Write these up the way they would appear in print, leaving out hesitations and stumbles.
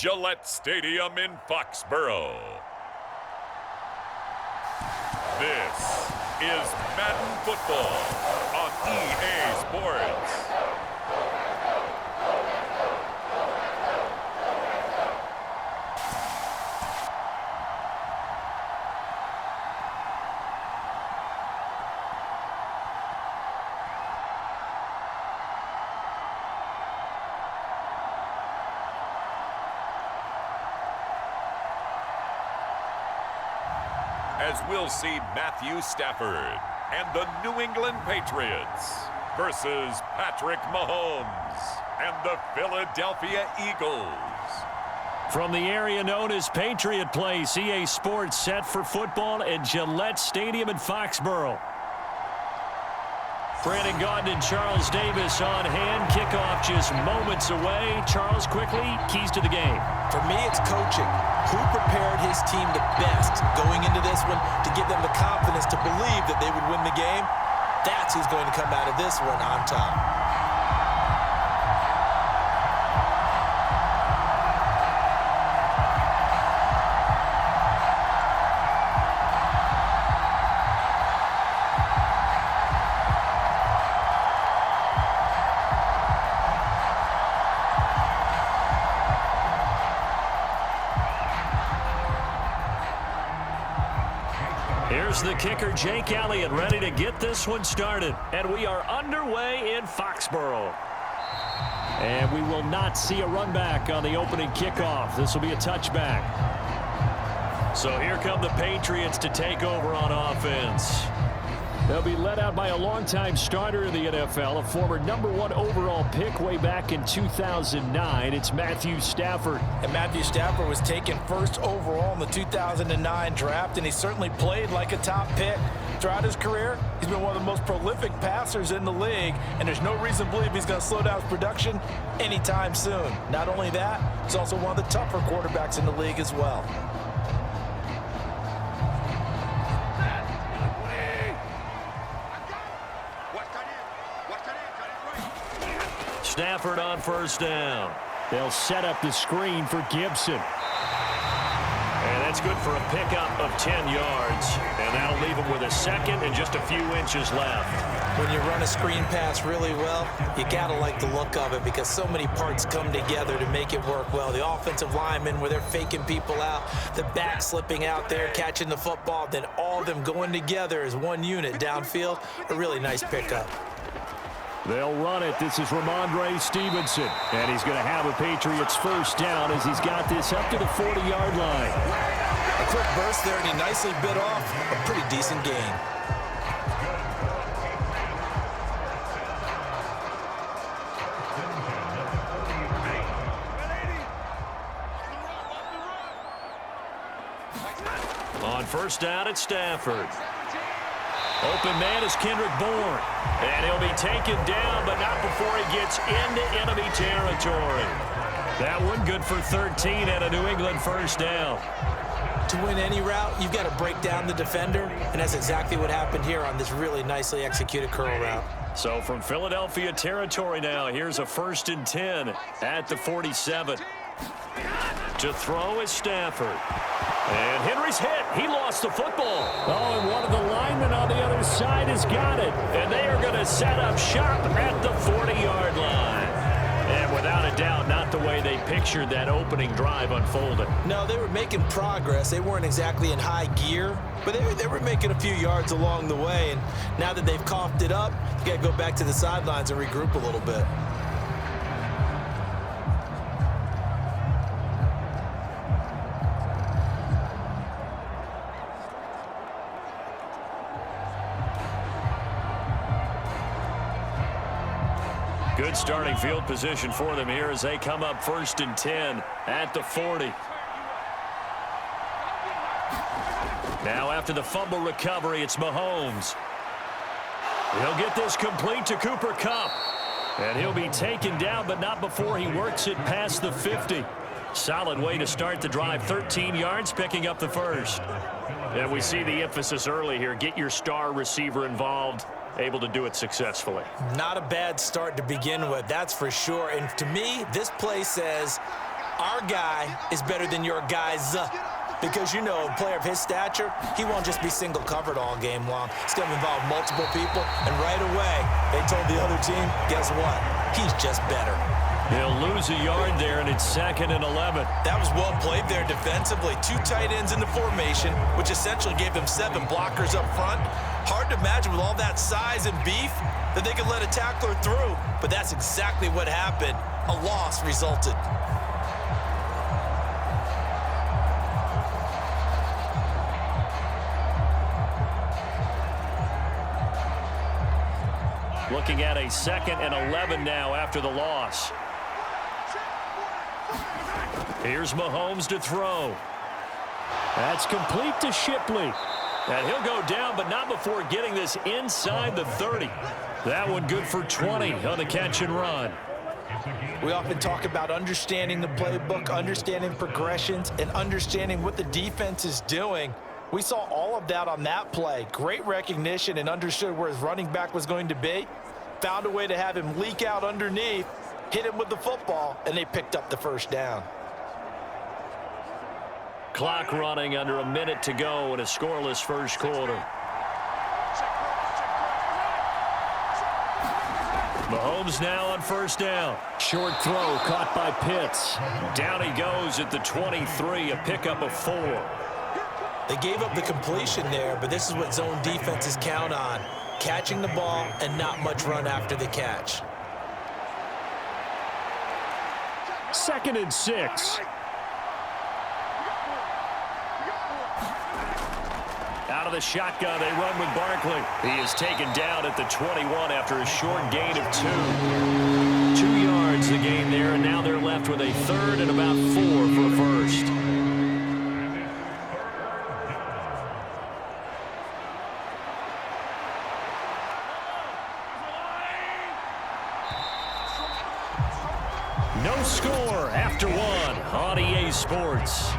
Gillette Stadium in Foxborough. This is Madden Football on EA Sports. As we'll see Matthew Stafford and the New England Patriots versus Patrick Mahomes and the Philadelphia Eagles. From the area known as Patriot Place, EA Sports set for football at Gillette Stadium in Foxborough. Brandon Gaudin and Charles Davis on hand. Kickoff just moments away. Charles, quickly, keys to the game. For me, it's coaching. Who prepared his team the best going into this one to give them the confidence to believe that they would win the game? That's who's going to come out of this one on top. Here's the kicker, Jake Elliott, ready to get this one started. And we are underway in Foxborough. And we will not see a run back on the opening kickoff. This will be a touchback. So here come the Patriots to take over on offense. They'll be led out by a longtime starter in the NFL, a former #1 overall pick way back in 2009. It's Matthew Stafford. And Matthew Stafford was taken first overall in the 2009 draft, and he certainly played like a top pick. Throughout his career, he's been one of the most prolific passers in the league, and there's no reason to believe he's going to slow down his production anytime soon. Not only that, he's also one of the tougher quarterbacks in the league as well. Stafford on first down. They'll set up the screen for Gibson. And that's good for a pickup of 10 yards. And that'll leave him with a second and just a few inches left. When you run a screen pass really well, you got to like the look of it because so many parts come together to make it work well. The offensive linemen where they're faking people out, the back slipping out there, catching the football, then all of them going together as one unit downfield. A really nice pickup. They'll run it. This is Ramondre Stevenson. And he's going to have a Patriots first down as he's got this up to the 40-yard line. A quick burst there, and he nicely bit off a pretty decent gain. On first down, it's Stafford. Open man is Kendrick Bourne. And he'll be taken down, but not before he gets into enemy territory. That one good for 13 and a New England first down. To win any route, you've got to break down the defender, and that's exactly what happened here on this really nicely executed curl route. So from Philadelphia territory now, here's a 1st and 10 at the 47. To throw is Stafford. And Henry's hit. He lost the football. Oh, and one of the linemen on the other side has got it. And they are going to set up shop at the 40-yard line. And without a doubt, not the way they pictured that opening drive unfolded. No, they were making progress. They weren't exactly in high gear, but they were making a few yards along the way. And now that they've coughed it up, you got to go back to the sidelines and regroup a little bit. Good starting field position for them here as they come up 1st and 10 at the 40. Now after the fumble recovery, it's Mahomes. He'll get this complete to Cooper Kupp. And he'll be taken down, but not before he works it past the 50. Solid way to start the drive. 13 yards, picking up the first. And we see the emphasis early here. Get your star receiver involved. Able to do it successfully. Not a bad start to begin with, that's for sure. And to me, this play says, Our guy is better than your guys. Because, you know, a player of his stature, he won't just be single covered all game long. He's going to involve multiple people, and right away, they told the other team, guess what? He's just better. He'll lose a yard there, and it's 2nd and 11. That was well played there defensively. 2 tight ends in the formation, which essentially gave them 7 blockers up front. Hard to imagine with all that size and beef that they could let a tackler through, but that's exactly what happened. A loss resulted. Looking at a 2nd and 11 now after the loss. Here's Mahomes to throw. That's complete to Shipley. And he'll go down, but not before getting this inside the 30. That one good for 20 on the catch and run. We often talk about understanding the playbook, understanding progressions, and understanding what the defense is doing. We saw all of that on that play. Great recognition and understood where his running back was going to be. Found a way to have him leak out underneath, hit him with the football, and they picked up the first down. Clock running under a minute to go in a scoreless first quarter. Mahomes now on first down. Short throw caught by Pitts. Down he goes at the 23, a pickup of 4. They gave up the completion there, but this is what zone defenses count on. Catching the ball and not much run after the catch. 2nd and 6. Out of the shotgun, they run with Barkley. He is taken down at the 21 after a short gain of 2. 2 yards the gain there, and now they're left with a 3rd and about 4 for a first. No score after 1 on EA Sports.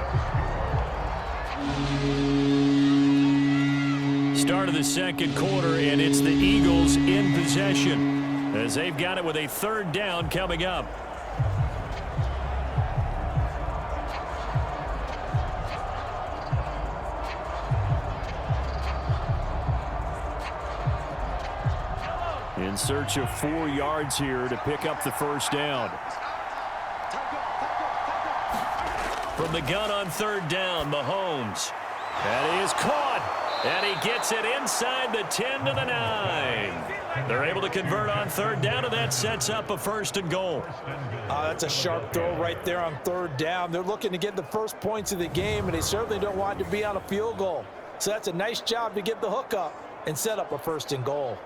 Start of the second quarter, and it's the Eagles in possession as they've got it with a 3rd down coming up. In search of 4 yards here to pick up the first down. From the gun on 3rd down, Mahomes. That is caught, and he gets it inside the 10 to the 9. They're able to convert on 3rd down, and that sets up a 1st and goal. That's a sharp throw right there on 3rd down. They're looking to get the first points of the game, and they certainly don't want it to be on a field goal. So that's a nice job to get the hook up and set up a 1st and goal.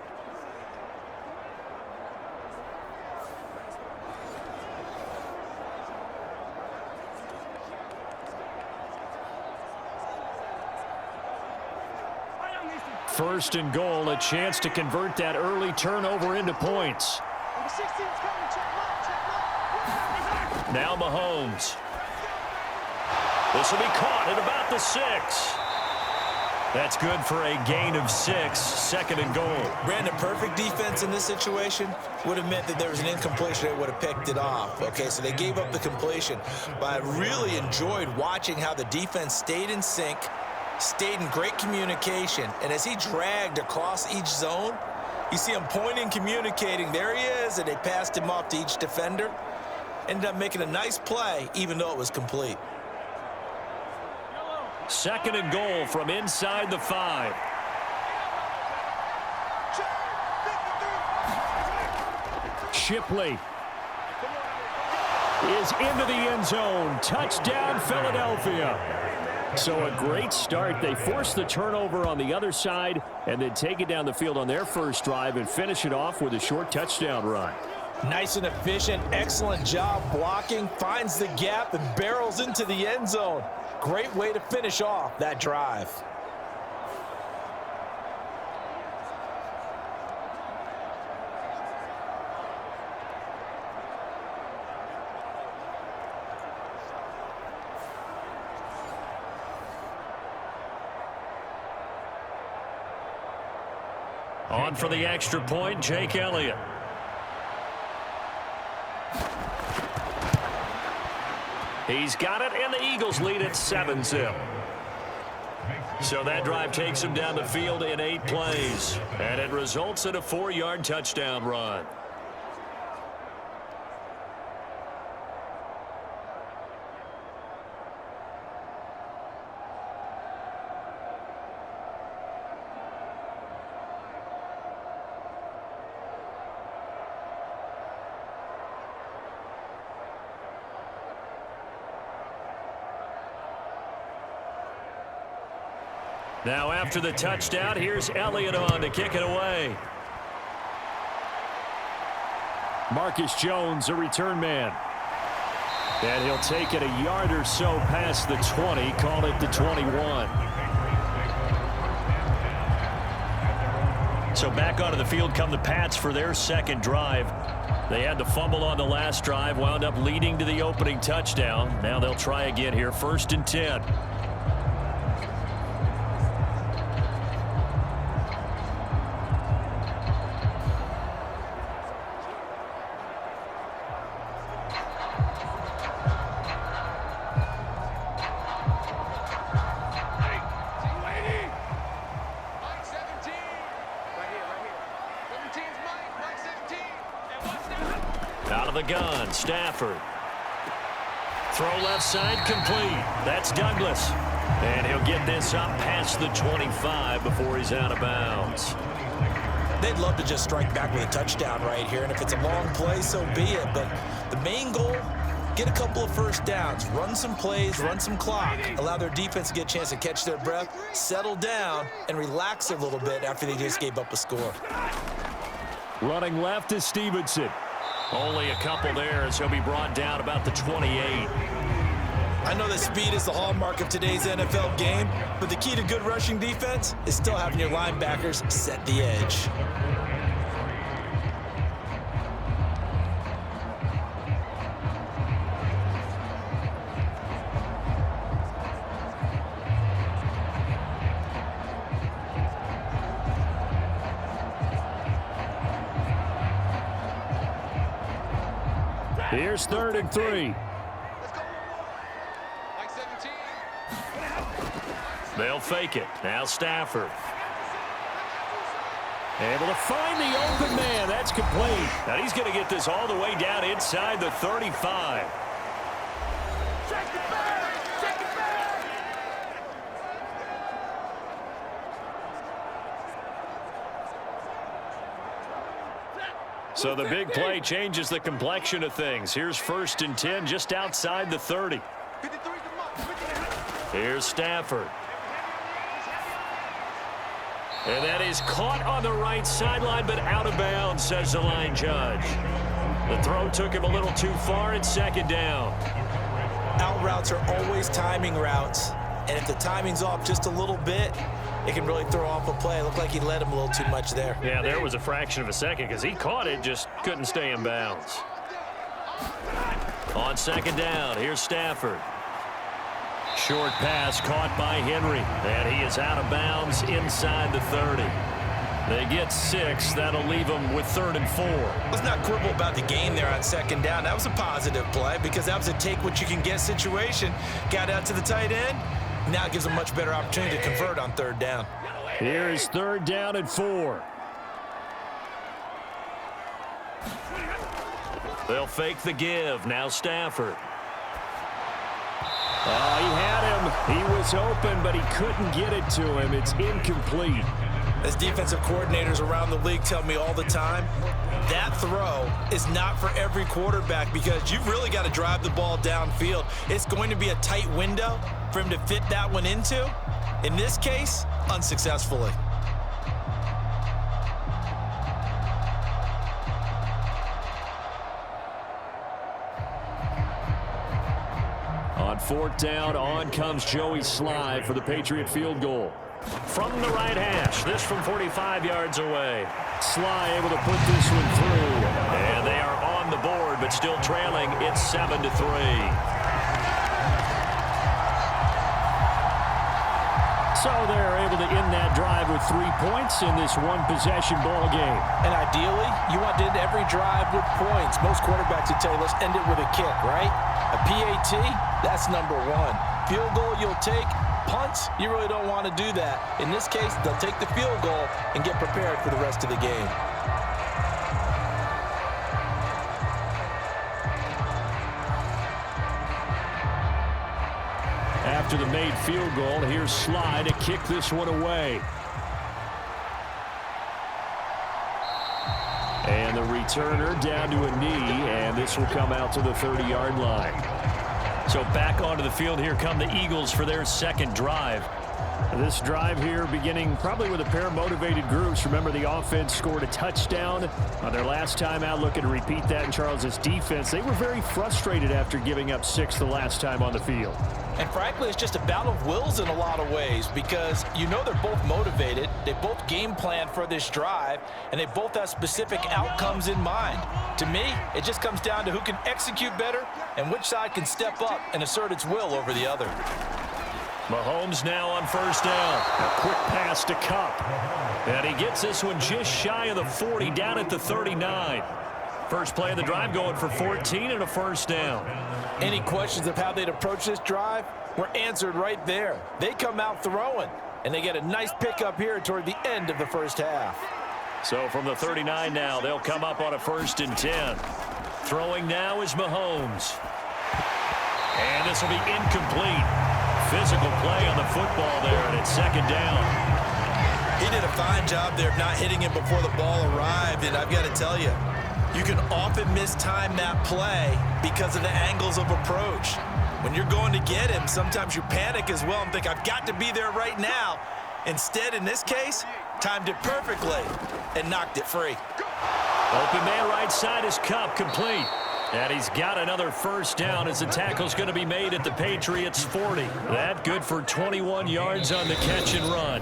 First and goal, a chance to convert that early turnover into points. Now Mahomes. This will be caught at about the 6. That's good for a gain of 6, 2nd and goal. Brandon, perfect defense in this situation would have meant that there was an incompletion. They would have picked it off. Okay, so they gave up the completion. But I really enjoyed watching how the defense stayed in sync, stayed in great communication, and as he dragged across each zone, you see him pointing, communicating. There he is, and they passed him off to each defender. Ended up making a nice play, even though it was complete. 2nd and goal from inside the 5. Shipley is into the end zone. Touchdown, Philadelphia. So a great start. They force the turnover on the other side and then take it down the field on their first drive and finish it off with a short touchdown run. Nice and efficient. Excellent job blocking. Finds the gap and barrels into the end zone. Great way to finish off that drive. On for the extra point, Jake Elliott. He's got it, and the Eagles lead at 7-0. So that drive takes him down the field in 8 plays, and it results in a 4-yard touchdown run. Now after the touchdown, here's Elliott on to kick it away. Marcus Jones, a return man. And he'll take it a yard or so past the 20, call it the 21. So back onto the field come the Pats for their second drive. They had the fumble on the last drive, wound up leading to the opening touchdown. Now they'll try again here, 1st and 10. Out of the gun, Stafford. Throw left side, complete. That's Douglas. And he'll get this up past the 25 before he's out of bounds. They'd love to just strike back with a touchdown right here, and if it's a long play, so be it. But the main goal, get a couple of first downs, run some plays, run some clock, allow their defense to get a chance to catch their breath, settle down, and relax a little bit after they just gave up a score. Running left is Stevenson. Only a couple there as he'll be brought down about the 28. I know that speed is the hallmark of today's NFL game, but the key to good rushing defense is still having your linebackers set the edge. Here's 3rd and 3. They'll fake it. Now Stafford. Able to find the open man. That's complete. Now he's going to get this all the way down inside the 35. So the big play changes the complexion of things. Here's 1st and 10 just outside the 30. Here's Stafford. And that is caught on the right sideline, but out of bounds, says the line judge. The throw took him a little too far. It's 2nd down. Out routes are always timing routes, and if the timing's off just a little bit, it can really throw off a play. It looked like he led him a little too much there. Yeah, there was a fraction of a second because he caught it, just couldn't stay in bounds. On 2nd down, here's Stafford. Short pass caught by Henry, and he is out of bounds inside the 30. They get 6. That'll leave them with 3rd and 4. Let's not quibble about the game there on 2nd down. That was a positive play because that was a take-what-you-can-get situation. Got out to the tight end. Now it gives them a much better opportunity to convert on 3rd down. Here's 3rd down and 4. They'll fake the give. Now Stafford. Oh, he had him. He was open, but he couldn't get it to him. It's incomplete. As defensive coordinators around the league tell me all the time, that throw is not for every quarterback because you've really got to drive the ball downfield. It's going to be a tight window for him to fit that one into. In this case, unsuccessfully. On 4th down, on comes Joey Sly for the Patriot field goal. From the right hash, this from 45 yards away. Sly able to put this one through. And they are on the board, but still trailing. It's 7-3. So they're able to end that drive with 3 points in this one-possession ball game. And ideally, you want to end every drive with points. Most quarterbacks would tell you, let's end it with a kick, right? A PAT, that's number one. Field goal you'll take. Punts, you really don't want to do that. In this case, they'll take the field goal and get prepared for the rest of the game. After the made field goal, here's Sly to kick this one away. And the returner down to a knee, and this will come out to the 30-yard line. So back onto the field, here come the Eagles for their second drive. This drive here beginning probably with a pair of motivated groups. Remember, the offense scored a touchdown on their last time out, looking to repeat that in Charles' defense. They were very frustrated after giving up 6 the last time on the field. And frankly, it's just a battle of wills in a lot of ways because you know they're both motivated, they both game plan for this drive, and they both have specific outcomes in mind. To me, it just comes down to who can execute better and which side can step up and assert its will over the other. Mahomes now on first down. A quick pass to Kupp. And he gets this one just shy of the 40, down at the 39. First play of the drive going for 14 and a first down. Any questions of how they'd approach this drive were answered right there. They come out throwing, and they get a nice pickup here toward the end of the first half. So from the 39 now, they'll come up on a 1st and 10. Throwing now is Mahomes. And this will be incomplete. Physical play on the football there, and it's second down. He did a fine job there of not hitting him before the ball arrived, and I've got to tell you, you can often mistime that play because of the angles of approach. When you're going to get him, sometimes you panic as well and think, I've got to be there right now. Instead, in this case, timed it perfectly and knocked it free. Open man right side is Kupp, complete. And he's got another first down as the tackle's going to be made at the Patriots' 40. That good for 21 yards on the catch and run.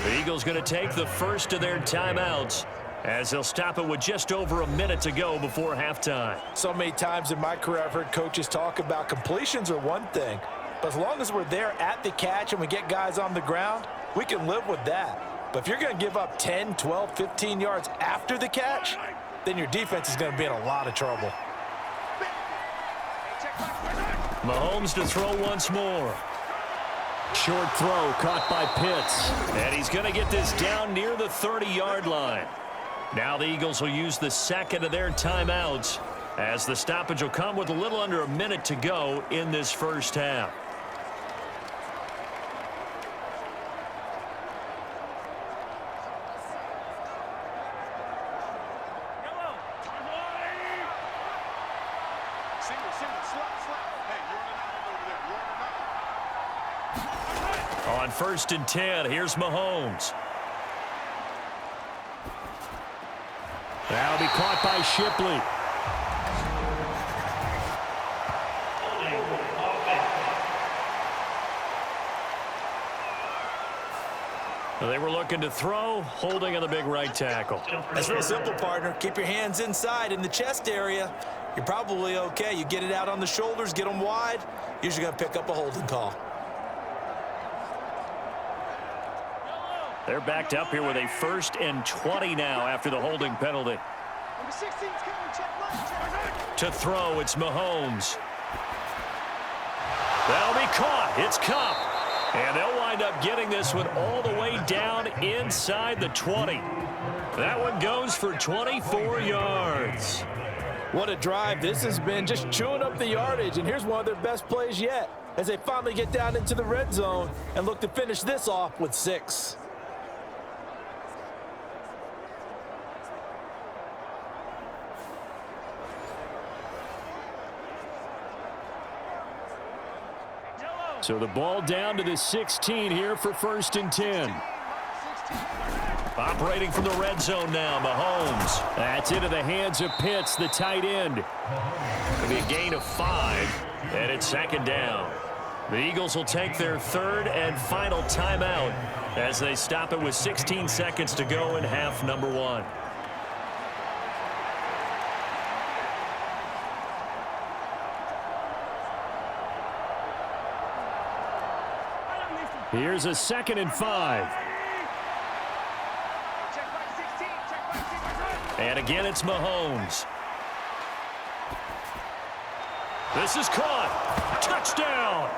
The Eagles going to take the first of their timeouts as they'll stop it with just over a minute to go before halftime. So many times in my career I've heard coaches talk about completions are one thing, but as long as we're there at the catch and we get guys on the ground, we can live with that. But if you're going to give up 10, 12, 15 yards after the catch, then your defense is going to be in a lot of trouble. Mahomes to throw once more. Short throw caught by Pitts. And he's going to get this down near the 30-yard line. Now the Eagles will use the second of their timeouts as the stoppage will come with a little under a minute to go in this first half. On 1st and 10, here's Mahomes. That'll be caught by Shipley. They were looking to throw, holding on the big right tackle. That's real simple, partner. Keep your hands inside in the chest area. You're probably okay. You get it out on the shoulders, get them wide, usually going to pick up a holding call. They're backed up here with a 1st and 20 now after the holding penalty. To throw, it's Mahomes. That'll be caught. It's Kupp. And they'll wind up getting this one all the way down inside the 20. That one goes for 24 yards. What a drive this has been, just chewing up the yardage. And here's one of their best plays yet as they finally get down into the red zone and look to finish this off with 6. So the ball down to the 16 here for 1st and 10. Operating from the red zone now, Mahomes. That's into the hands of Pitts, the tight end. It'll be a gain of 5, and it's 2nd down. The Eagles will take their 3rd and final timeout as they stop it with 16 seconds to go in half number 1. Here's a 2nd and 5. And again, it's Mahomes. This is caught. Touchdown.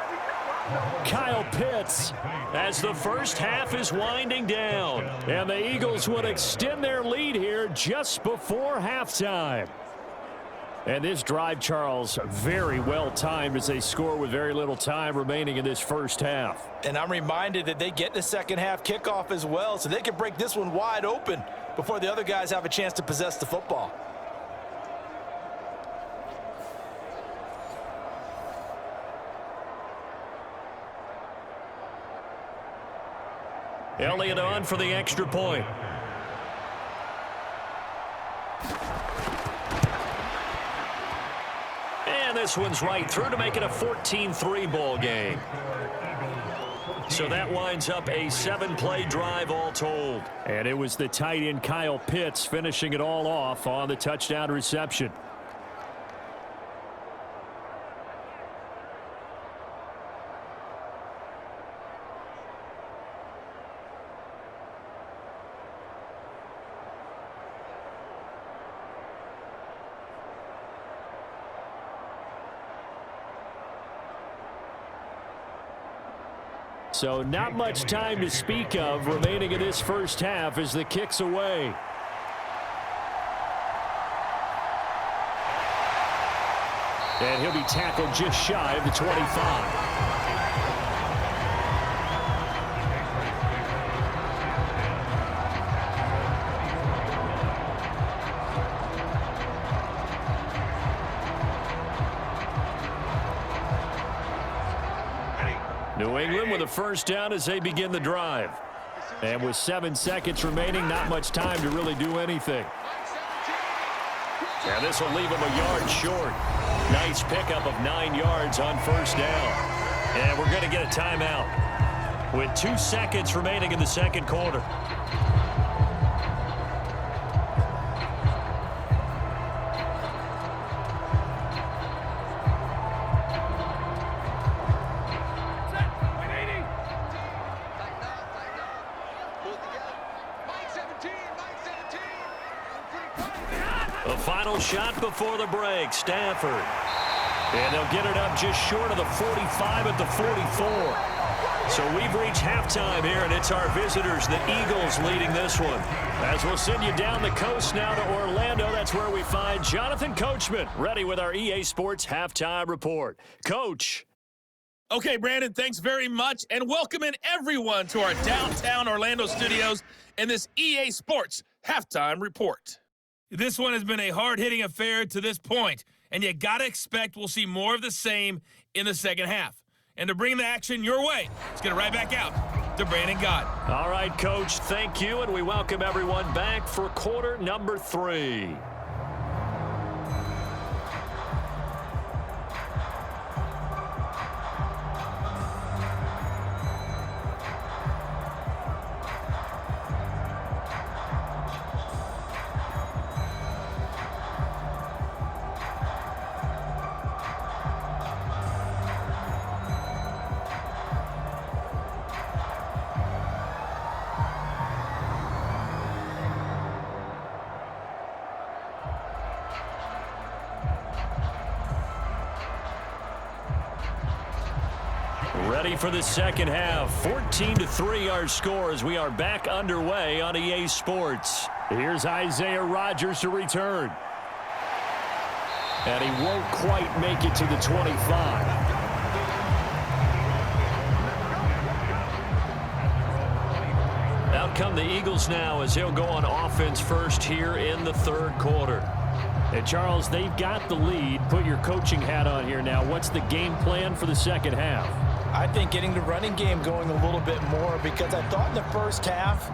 Kyle Pitts as the first half is winding down. And the Eagles would extend their lead here just before halftime. And this drive, Charles, very well timed as they score with very little time remaining in this first half. And I'm reminded that they get the second half kickoff as well, so they can break this one wide open before the other guys have a chance to possess the football. Elliott on for the extra point. And this one's right through to make it a 14-3 ball game. So that winds up a 7-play drive all told. And it was the tight end Kyle Pitts finishing it all off on the touchdown reception. So not much time to speak of remaining in this first half as the kick's away. And he'll be tackled just shy of the 25. New England with a first down as they begin the drive. And with 7 seconds remaining, not much time to really do anything. And this will leave him a yard short. Nice pickup of 9 yards on first down. And we're going to get a timeout with 2 seconds remaining in the second quarter. The final shot before the break, Stafford. And they'll get it up just short of the 45 at the 44. So we've reached halftime here, and it's our visitors, the Eagles, leading this one. As we'll send you down the coast now to Orlando, that's where we find Jonathan Coachman, ready with our EA Sports Halftime Report. Coach. Okay, Brandon, thanks very much, and welcome in everyone to our downtown Orlando studios and this EA Sports Halftime Report. This one has been a hard-hitting affair to this point, and you got to expect we'll see more of the same in the second half. And to bring the action your way, let's get it right back out to Brandon Gott. All right, Coach, thank you, and we welcome everyone back for quarter number 3. Ready for the second half. 14-3 our score as we are back underway on EA Sports. Here's Isaiah Rodgers to return. And he won't quite make it to the 25. Out come the Eagles now as they'll go on offense first here in the third quarter. And Charles, they've got the lead. Put your coaching hat on here now. What's the game plan for the second half? I think getting the running game going a little bit more, because I thought in the first half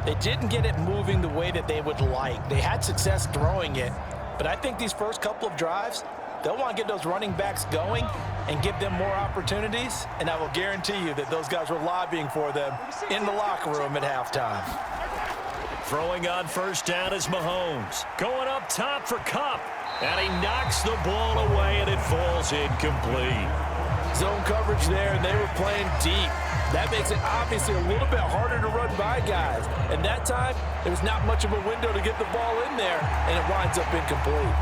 they didn't get it moving the way that they would like. They had success throwing it, but I think these first couple of drives, they'll want to get those running backs going and give them more opportunities, and I will guarantee you that those guys were lobbying for them in the locker room at halftime. Throwing on first down is Mahomes. Going up top for Kupp, and he knocks the ball away, and it falls incomplete. Zone coverage there, and they were playing deep. That makes it obviously a little bit harder to run by guys. And that time, there was not much of a window to get the ball in there, and it winds up incomplete.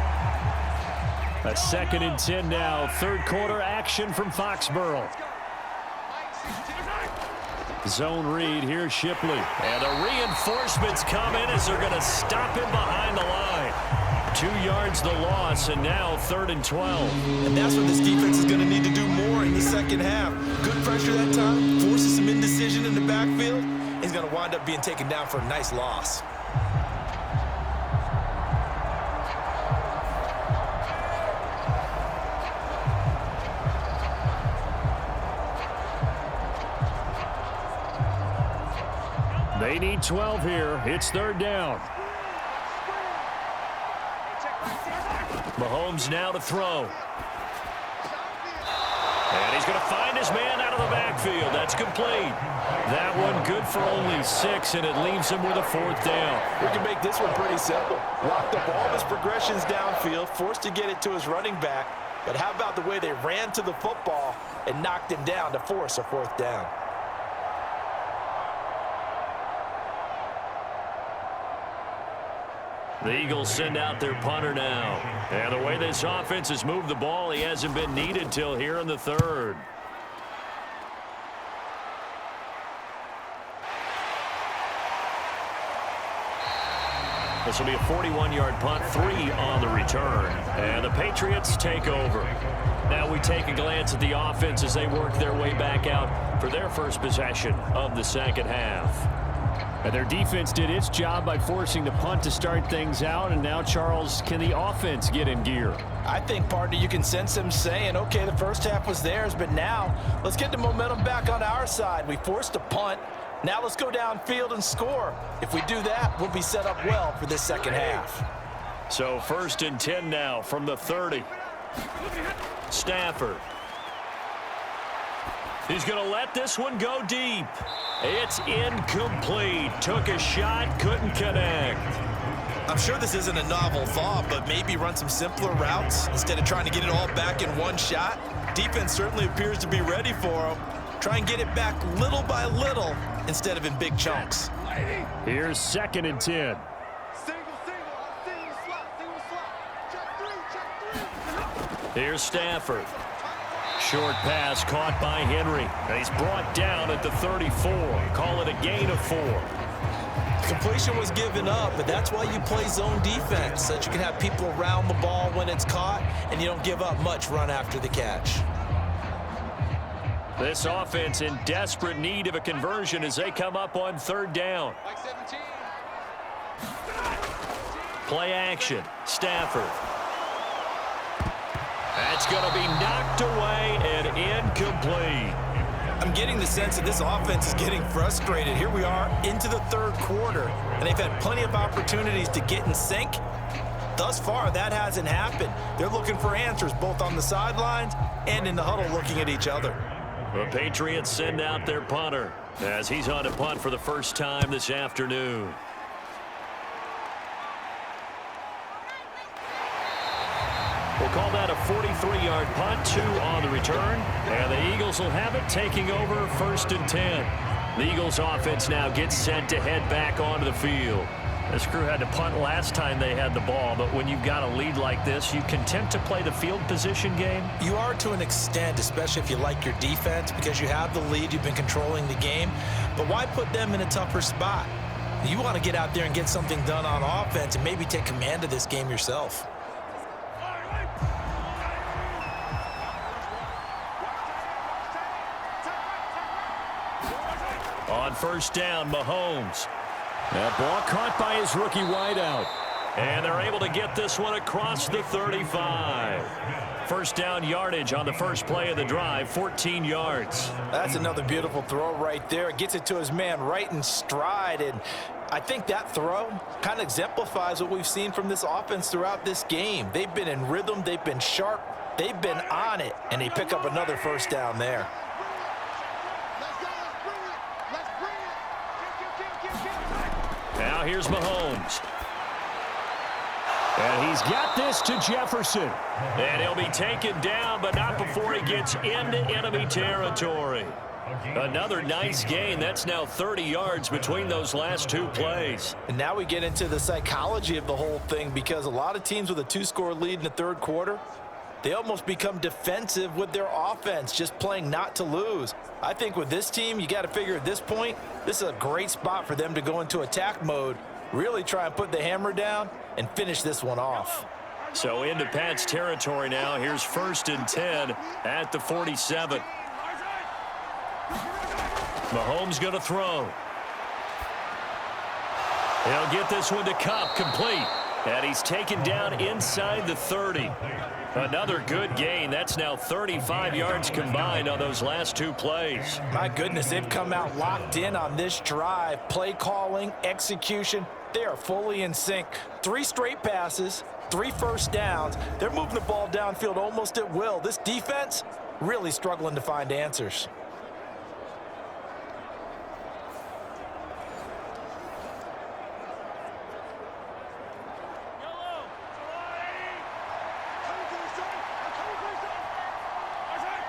A 2nd and 10 now. Third quarter action from Foxborough. Zone read, here's Shipley. And the reinforcements come in as they're going to stop him behind the line. 2 yards the loss, and now 3rd and 12. And that's what this defense is going to need to do more in the second half. Good pressure that time, forces some indecision in the backfield. He's going to wind up being taken down for a nice loss. They need 12 here. It's 3rd down. Mahomes now to throw. And he's going to find his man out of the backfield. That's complete. That one good for only 6, and it leaves him with a 4th down. We can make this one pretty simple. Locked up all of his progressions downfield, forced to get it to his running back. But how about the way they ran to the football and knocked him down to force a 4th down? The Eagles send out their punter now. And the way this offense has moved the ball, he hasn't been needed till here in the 3rd. This will be a 41-yard punt, 3 on the return. And the Patriots take over. Now we take a glance at the offense as they work their way back out for their first possession of the second half. And their defense did its job by forcing the punt to start things out. And now, Charles, can the offense get in gear? I think, partner, you can sense them saying, okay, the first half was theirs, but now let's get the momentum back on our side. We forced a punt. Now let's go downfield and score. If we do that, we'll be set up well for this second half. So 1st and 10 now from the 30. Stafford. He's going to let this one go deep. It's incomplete. Took a shot, couldn't connect. I'm sure this isn't a novel thought, but maybe run some simpler routes instead of trying to get it all back in one shot. Defense certainly appears to be ready for him. Try and get it back little by little instead of in big chunks. Here's 2nd and 10. Here's Stafford. Short pass caught by Henry. And he's brought down at the 34. Call it a gain of 4. Completion was given up, but that's why you play zone defense, so that you can have people around the ball when it's caught, and you don't give up much run after the catch. This offense in desperate need of a conversion as they come up on 3rd down. Play action. Stafford. That's going to be knocked away and incomplete. I'm getting the sense that this offense is getting frustrated. Here we are into the 3rd quarter, and they've had plenty of opportunities to get in sync. Thus far, that hasn't happened. They're looking for answers both on the sidelines and in the huddle looking at each other. The Patriots send out their punter as he's on to punt for the first time this afternoon. We'll call that a 43-yard punt, 2 on the return. And the Eagles will have it, taking over 1st and 10. The Eagles offense now gets set to head back onto the field. This crew had to punt last time they had the ball, but when you've got a lead like this, you content to play the field position game? You are to an extent, especially if you like your defense, because you have the lead, you've been controlling the game. But why put them in a tougher spot? You want to get out there and get something done on offense and maybe take command of this game yourself. On 1st down, Mahomes. That ball caught by his rookie wideout. And they're able to get this one across the 35. 1st down yardage on the first play of the drive, 14 yards. That's another beautiful throw right there. It gets it to his man right in stride. And I think that throw kind of exemplifies what we've seen from this offense throughout this game. They've been in rhythm. They've been sharp. They've been on it. And they pick up another 1st down there. Now here's Mahomes. And he's got this to Jefferson. And he'll be taken down, but not before he gets into enemy territory. Another nice gain. That's now 30 yards between those last two plays. And now we get into the psychology of the whole thing, because a lot of teams with a 2-score lead in the third quarter, they almost become defensive with their offense, just playing not to lose. I think with this team, you got to figure at this point, this is a great spot for them to go into attack mode, really try and put the hammer down and finish this one off. So into Pat's territory now. Here's 1st and 10 at the 47. Mahomes going to throw. He'll get this one to Kupp, complete. And he's taken down inside the 30. Another good gain. That's now 35 yards combined on those last two plays. My goodness, they've come out locked in on this drive. Play calling, execution, they are fully in sync. 3 straight passes, 3 first downs. They're moving the ball downfield almost at will. This defense really struggling to find answers.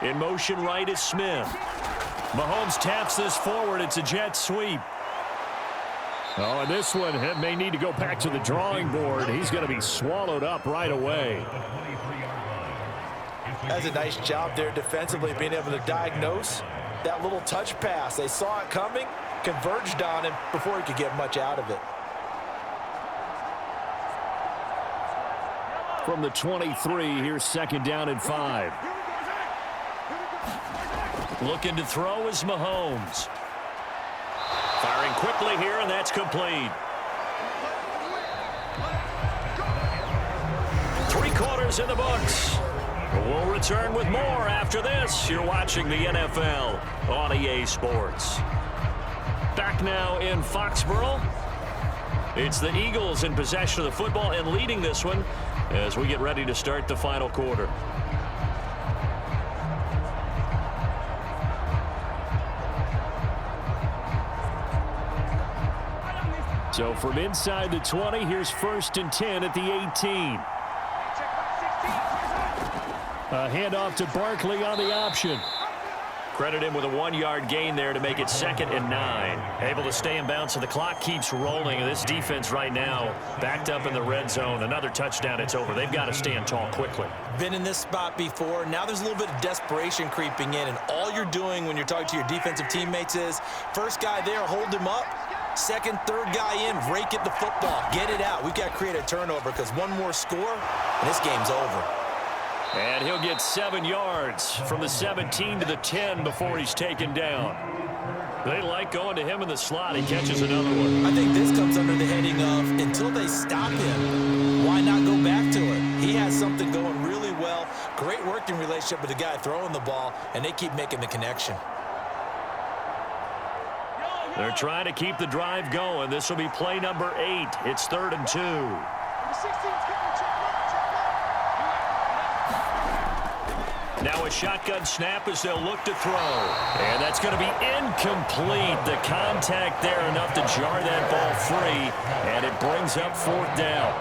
In motion right is Smith. Mahomes taps this forward. It's a jet sweep. Oh, and this one may need to go back to the drawing board. He's going to be swallowed up right away. That's a nice job there defensively, being able to diagnose that little touch pass. They saw it coming, converged on him before he could get much out of it. From the 23, here's 2nd down and 5. Looking to throw is Mahomes. Firing quickly here, and that's complete. 3 quarters in the books. We'll return with more after this. You're watching the NFL on EA Sports. Back now in Foxborough. It's the Eagles in possession of the football and leading this one as we get ready to start the final quarter. So from inside the 20, here's 1st and 10 at the 18. A handoff to Barkley on the option. Credit him with a 1-yard gain there to make it 2nd and 9. Able to stay in bounds, so the clock keeps rolling. And this defense right now backed up in the red zone. Another touchdown, it's over. They've got to stand tall quickly. Been in this spot before. Now there's a little bit of desperation creeping in. And all you're doing when you're talking to your defensive teammates is, first guy there, hold him up. 2nd, 3rd guy in, rake at the football. Get it out. We've got to create a turnover, because one more score, and this game's over. And he'll get 7 yards from the 17 to the 10 before he's taken down. They like going to him in the slot. He catches another one. I think this comes under the heading of, until they stop him, why not go back to it? He has something going really well. Great working relationship with the guy throwing the ball, and they keep making the connection. They're trying to keep the drive going. This will be play number 8. It's 3rd and 2. Now a shotgun snap as they'll look to throw. And that's going to be incomplete. The contact there enough to jar that ball free. And it brings up 4th down.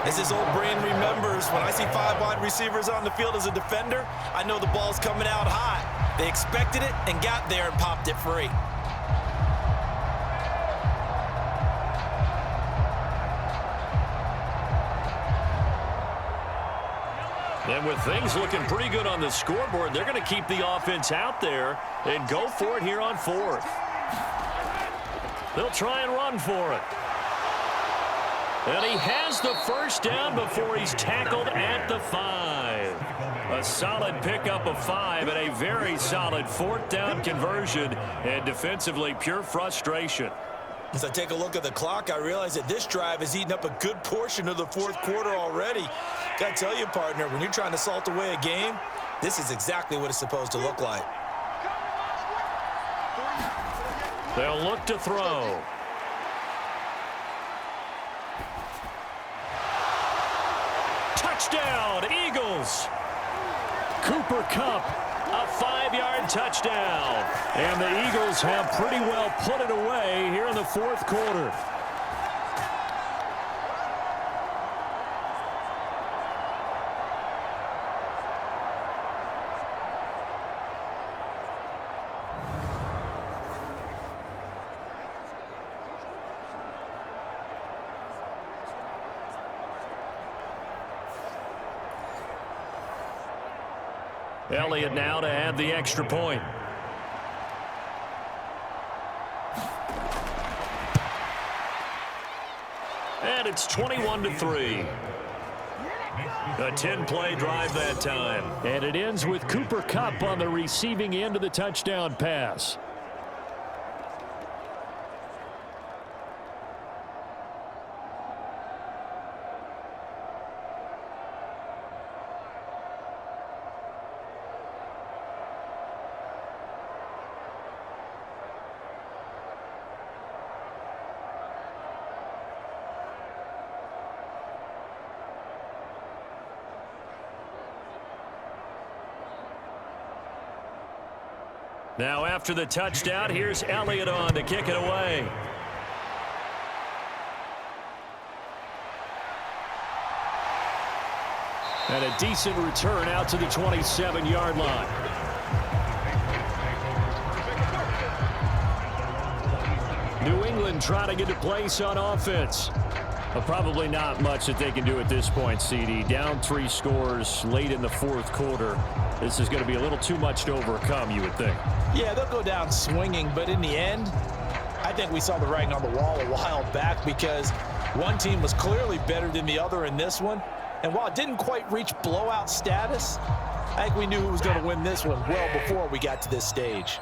As his old brain remembers, when I see 5 wide receivers on the field as a defender, I know the ball's coming out hot. They expected it and got there and popped it free. And with things looking pretty good on the scoreboard, they're going to keep the offense out there and go for it here on 4th. They'll try and run for it. And he has the 1st down before he's tackled at the 5. A solid pickup of 5 and a very solid 4th down conversion, and defensively pure frustration. As I take a look at the clock, I realize that this drive has eaten up a good portion of the 4th quarter already. Got to tell you, partner, when you're trying to salt away a game, this is exactly what it's supposed to look like. They'll look to throw. Touchdown, Eagles. Cooper Kupp. A 5-yard touchdown. And the Eagles have pretty well put it away here in the 4th quarter. Elliott now to add the extra point. And it's 21-3. A 10-play drive that time. And it ends with Cooper Kupp on the receiving end of the touchdown pass. Now after the touchdown, here's Elliott on to kick it away. And a decent return out to the 27-yard line. New England trying to get a place on offense. Well, probably not much that they can do at this point, CD. Down 3 scores late in the fourth quarter. This is going to be a little too much to overcome, you would think. Yeah, they'll go down swinging, but in the end, I think we saw the writing on the wall a while back because one team was clearly better than the other in this one. And while it didn't quite reach blowout status, I think we knew who was going to win this one well before we got to this stage.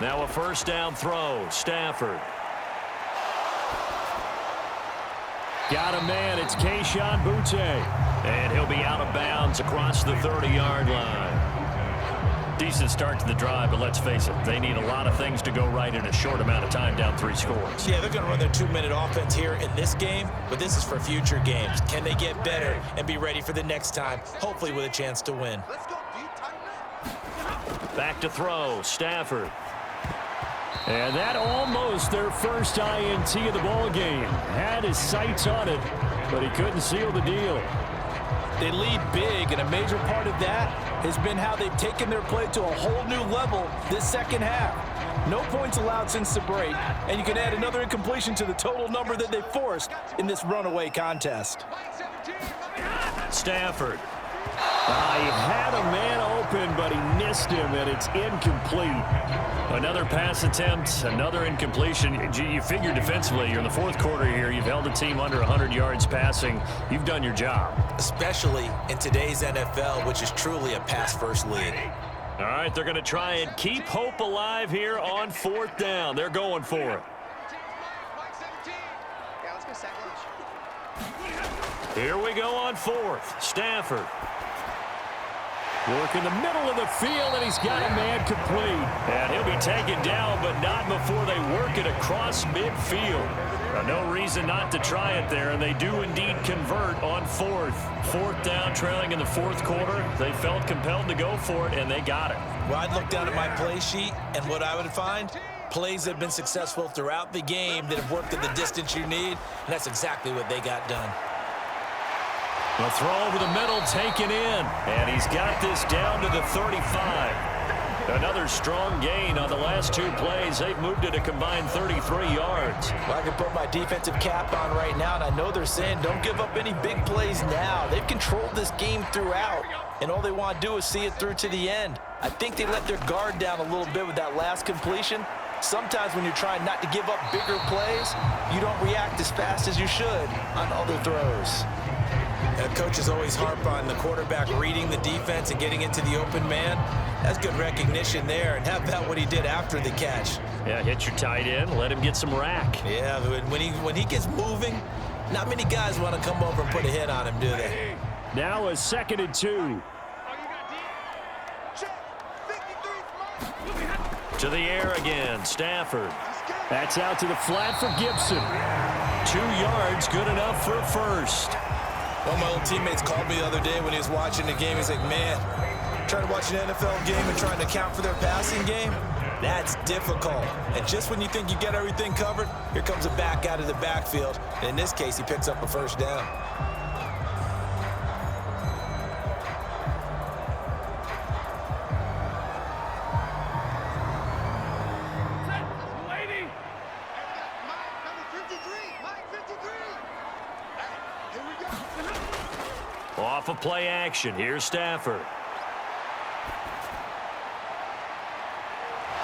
Now a first down throw. Stafford. Got a man. It's Kayshon Boutte. And he'll be out of bounds across the 30-yard line. Decent start to the drive, but let's face it, they need a lot of things to go right in a short amount of time, down 3 scores. Yeah, they're going to run their 2-minute offense here in this game, but this is for future games. Can they get better and be ready for the next time, hopefully with a chance to win? Back to throw. Stafford. And that almost their first INT of the ball game. Had his sights on it, but he couldn't seal the deal. They lead big, and a major part of that has been how they've taken their play to a whole new level this second half. No points allowed since the break, and you can add another incompletion to the total number that they forced in this runaway contest. Stafford. He had a man open, but he missed him, and it's incomplete. Another pass attempt, another incompletion. You figure defensively, you're in the fourth quarter here. You've held a team under 100 yards passing. You've done your job. Especially in today's NFL, which is truly a pass-first league. All right, they're going to try and keep hope alive here on 4th down. They're going for it. Here we go on 4th. Stafford. Work in the middle of the field, and he's got a man complete. And he'll be taken down, but not before they work it across midfield. No reason not to try it there, and they do indeed convert on 4th. 4th down, trailing in the fourth quarter. They felt compelled to go for it, and they got it. Well, I'd look down at my play sheet, and what I would find, plays that have been successful throughout the game that have worked at the distance you need, and that's exactly what they got done. A throw over the middle taken in, and he's got this down to the 35. Another strong gain on the last 2 plays. They've moved it a combined 33 yards. Well, I can put my defensive cap on right now, and I know they're saying don't give up any big plays now. They've controlled this game throughout, and all they want to do is see it through to the end. I think they let their guard down a little bit with that last completion. Sometimes when you're trying not to give up bigger plays, you don't react as fast as you should on other throws. Coaches always harp on the quarterback reading the defense and getting into the open man. That's good recognition there. And how about what he did after the catch? Yeah, hit your tight end, let him get some rack. Yeah, when he gets moving, not many guys want to come over and put a hit on him, do they? Now a 2nd and 2. To the air again, Stafford. That's out to the flat for Gibson. 2 yards, good enough for a first. One of my old teammates called me the other day when he was watching the game. He's like, man, trying to watch an NFL game and trying to account for their passing game, that's difficult. And just when you think you get everything covered, here comes a back out of the backfield. And in this case, he picks up a first down. Off of play action, here's Stafford.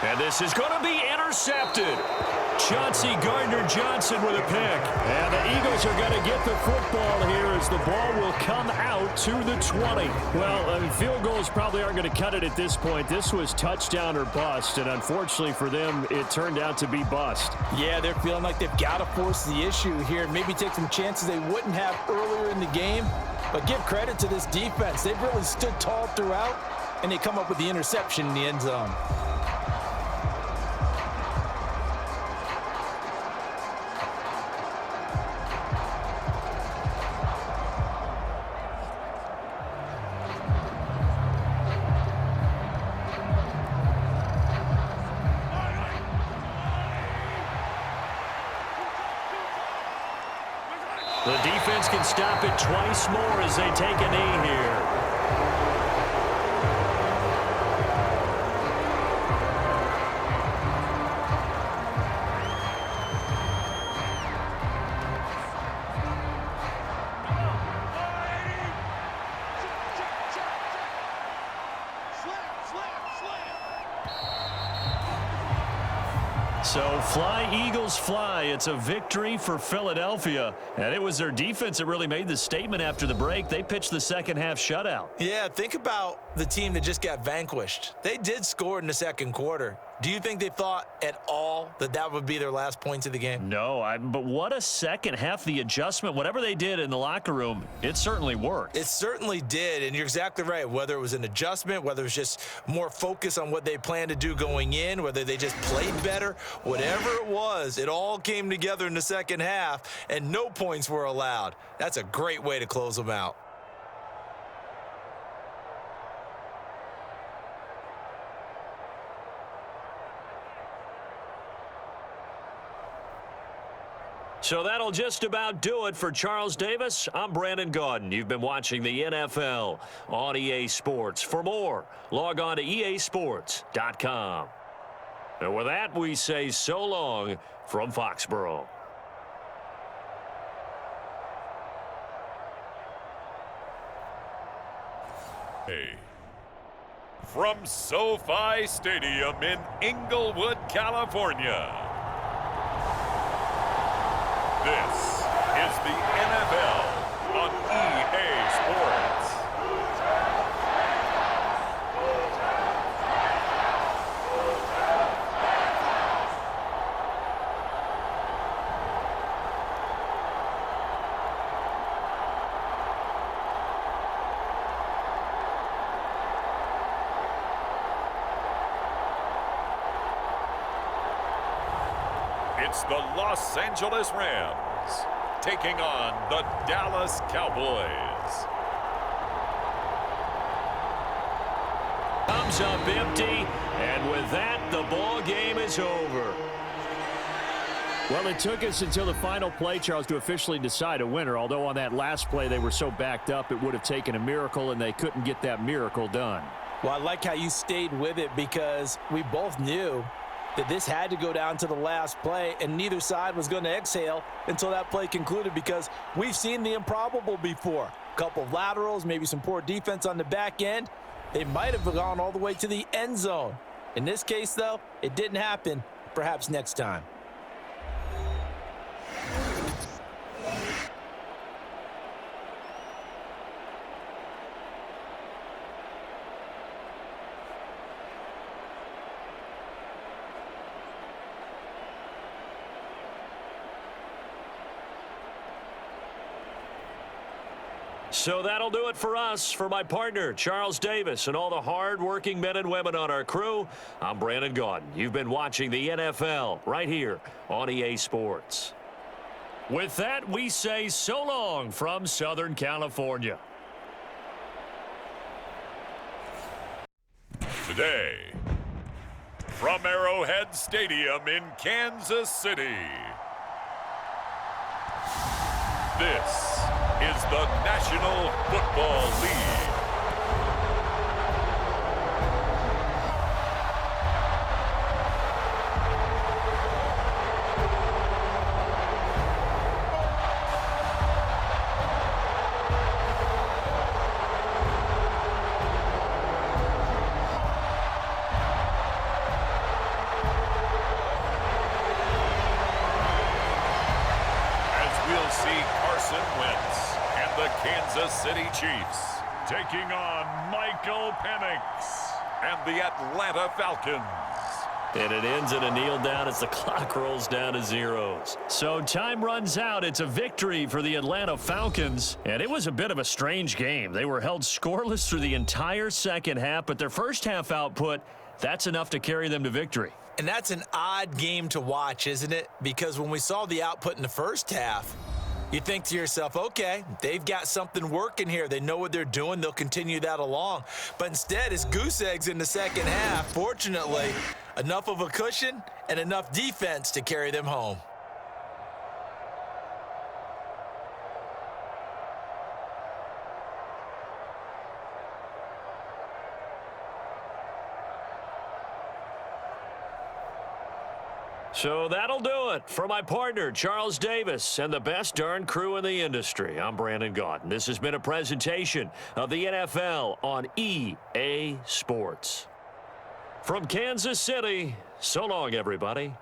And this is going to be intercepted. Chauncey Gardner-Johnson with a pick. And the Eagles are going to get the football here as the ball will come out to the 20. Well, field goals probably aren't going to cut it at this point. This was touchdown or bust, and unfortunately for them, it turned out to be bust. Yeah, they're feeling like they've got to force the issue here. Maybe take some chances they wouldn't have earlier in the game. But give credit to this defense. They've really stood tall throughout, and they come up with the interception in the end zone. The defense can stop it twice more as they take a knee here. So fly, Eagles, fly. It's a victory for Philadelphia. And it was their defense that really made the statement after the break. They pitched the second half shutout. Yeah, think about the team that just got vanquished. They did score in the second quarter. Do you think they thought at all that that would be their last points of the game? No, but what a second half. The adjustment, whatever they did in the locker room, it certainly worked. It certainly did, and you're exactly right. Whether it was an adjustment, whether it was just more focus on what they planned to do going in, whether they just played better, whatever it was, it all came together in the second half, and no points were allowed. That's a great way to close them out. So that'll just about do it for Charles Davis. I'm Brandon Gaudin. You've been watching the NFL on EA Sports. For more, log on to easports.com. And with that, we say so long from Foxborough. Hey. From SoFi Stadium in Inglewood, California. This is the NFL on EA Sports. It's the Los Angeles Rams taking on the Dallas Cowboys. Comes up empty, and with that, the ball game is over. Well, it took us until the final play, Charles, to officially decide a winner, although on that last play they were so backed up it would have taken a miracle, and they couldn't get that miracle done. Well, I like how you stayed with it because we both knew that this had to go down to the last play, and neither side was going to exhale until that play concluded because we've seen the improbable before. A couple of laterals, maybe some poor defense on the back end. They might have gone all the way to the end zone. In this case, though, it didn't happen. Perhaps next time. So that'll do it for us. For my partner, Charles Davis, and all the hard-working men and women on our crew, I'm Brandon Gaudin. You've been watching the NFL right here on EA Sports. With that, we say so long from Southern California. Today, from Arrowhead Stadium in Kansas City, this is the National Football League. see Carson Wentz and the Kansas City Chiefs taking on Michael Penix and the Atlanta Falcons. And it ends in a kneel down as the clock rolls down to zeros. So time runs out. It's a victory for the Atlanta Falcons. And it was a bit of a strange game. They were held scoreless through the entire second half, but their first half output, that's enough to carry them to victory. And that's an odd game to watch, isn't it? Because when we saw the output in the first half, you think to yourself, okay, they've got something working here. They know what they're doing. They'll continue that along. But instead, it's goose eggs in the second half. Fortunately, enough of a cushion and enough defense to carry them home. So that'll do it. For my partner, Charles Davis, and the best darn crew in the industry, I'm Brandon Gaudin. This has been a presentation of the NFL on EA Sports. From Kansas City, so long, everybody.